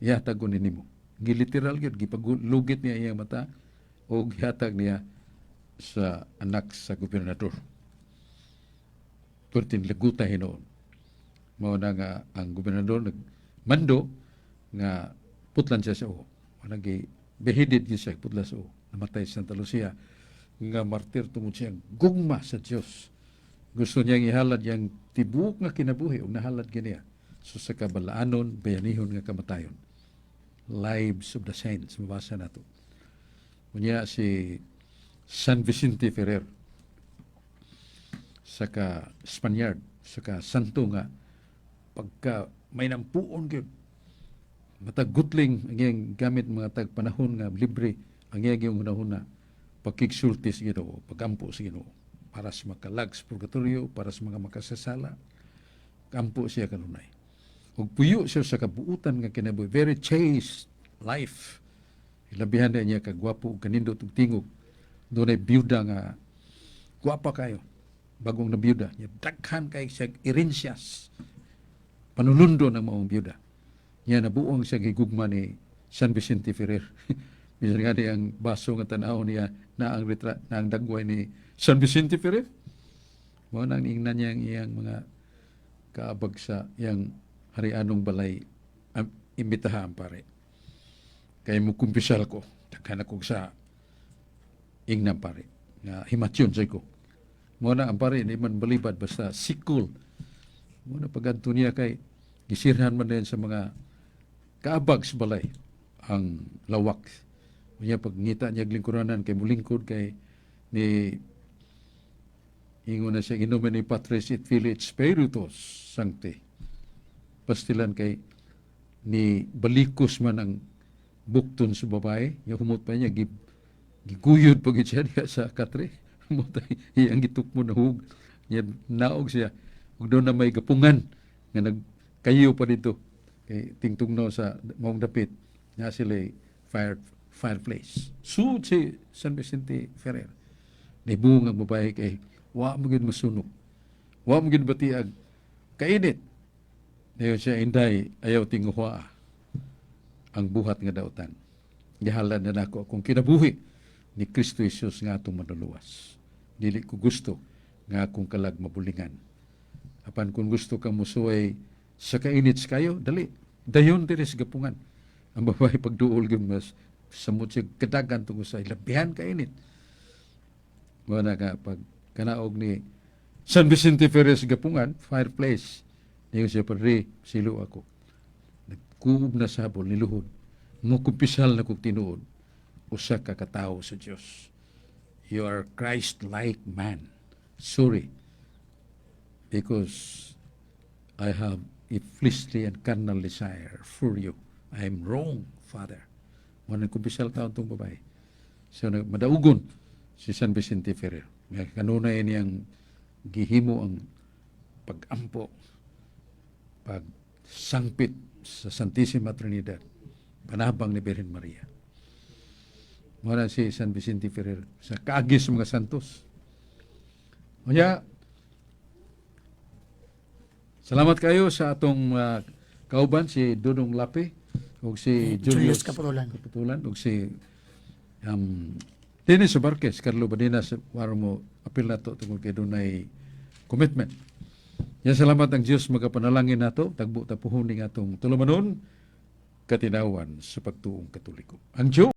Ihatag ko nimo. Giliteral gyud, gipagulugit niya iyang mata o gihatag niya sa anak sa gobernador. Pertin laguta hinoon. Mao na nga ang gobernador nagmando nga putlan siya sa uho. Nagi beheaded siya putlan sa uho. Namatay sa Santa Lucia nga martir tungod siyang gugma sa Dios. Gusto niyang ihalad yang tibuok nga kinabuhi ug nahalad kaniya so sa kabalaanon bayanihon nga kamatayon. Lives of the Saints, mabasa nato. Unya si San Vicente Ferrer, saka Spaniard, saka santo nga pagka may nampuon gyud matag gutling ang iyang gamit mga tag panahon nga libre ang iyang hunahuna pagkigsulti sa Ginoo, pagampo sa Ginoo para sa makalag sa purgatorio, para sa mga makasasala, kampo siya kanunay. Ug puyo siya sa kabuutan nga kinabuhi, very chaste life. Ilabihan na niya kagwapo ug kanindot ug tingog. Doon ay biyuda nga gwapa kayo. Bagong na biyuda, niya daghan kay siya irensyas. Panulundo ng maong biyuda. Niya nabuong siya gigugma ni San Vicente Ferrer. Bisan nga ang baso nga tanaw niya na ang na ang dagway ni San Vicente Ferrer. Mao nang ingnan niya ang iyang mga kaabag sa iyang harianong balay imbitahan pare. Kay mo kumpisal ko, daghan ako sa ingnan pare. Nga himatyon sa ko. Mao na ang pare ni man balibad basta sikul. Mao na pagadto niya kay gisirhan man din sa mga kaabag sa balay ang lawak. Niya pagngita niya lingkuranan kay mulingkod kay ni ingon na siya inuman ni Patris et Filii et Spiritus Sancti. Pastilan kay ni balikos man ang bukton sa babae, yung humot pa niya giguyod pag siya diha sa katre. Mutay iyang gitukmo na hug. Niya naog siya. Ug doon na may gapungan nga nagkayo pa dito kay tingtugnaw sa maong dapit nga sila fireplace. So si San Vicente Ferrer nibung ang babae kay wa mo gid masunog. Wa mo gid batiag kainit. Dayon siya inday ayaw tinguha ang buhat nga dautan. Gihalad na nako akong kinabuhi ni Kristo Jesus nga atong manuluwas. Dili ko gusto nga akong kalag mabulingan. Apan kung gusto ka musuway sa kainit kayo, dali. Dayon diri sa gapungan. Ang babae pagduol gyud mas samot siya kadagan tungod sa ilabihan kainit. Wala nga pag kanaog ni San Vicente Ferrer sa gapungan, fireplace. Niyo siya pare, silo ako. Nagkuob na sabol, niluhod. mo kumpisal na kog tinuod usa ka katawo sa Dios. You are Christ-like man. Sorry, because I have a fleshly and carnal desire for you. I am wrong, Father. Mo kumpisal taon tong babae. So madaugon si San Vicente Ferrer. May kanunay niyang gihimo ang pag-ampo, pagsangpit sa Santissima Trinidad, panabang ni Birhen Maria. Muna si San Vicente Ferrer sa kaagis mga santos. Kaya, salamat kayo sa atong kauban, si Dudong Lape, o si Julius Julius Caputulan. Caputulan, o si Dennis Subarques, Carlo Badinas, waro mo apil na to tungkol kay dunay commitment. Yan, salamat ang Diyos magapanalangin nato, tagbo tapuhon ning atong tulumanon, katinawan sa pagtuong Katoliko. Ang Diyos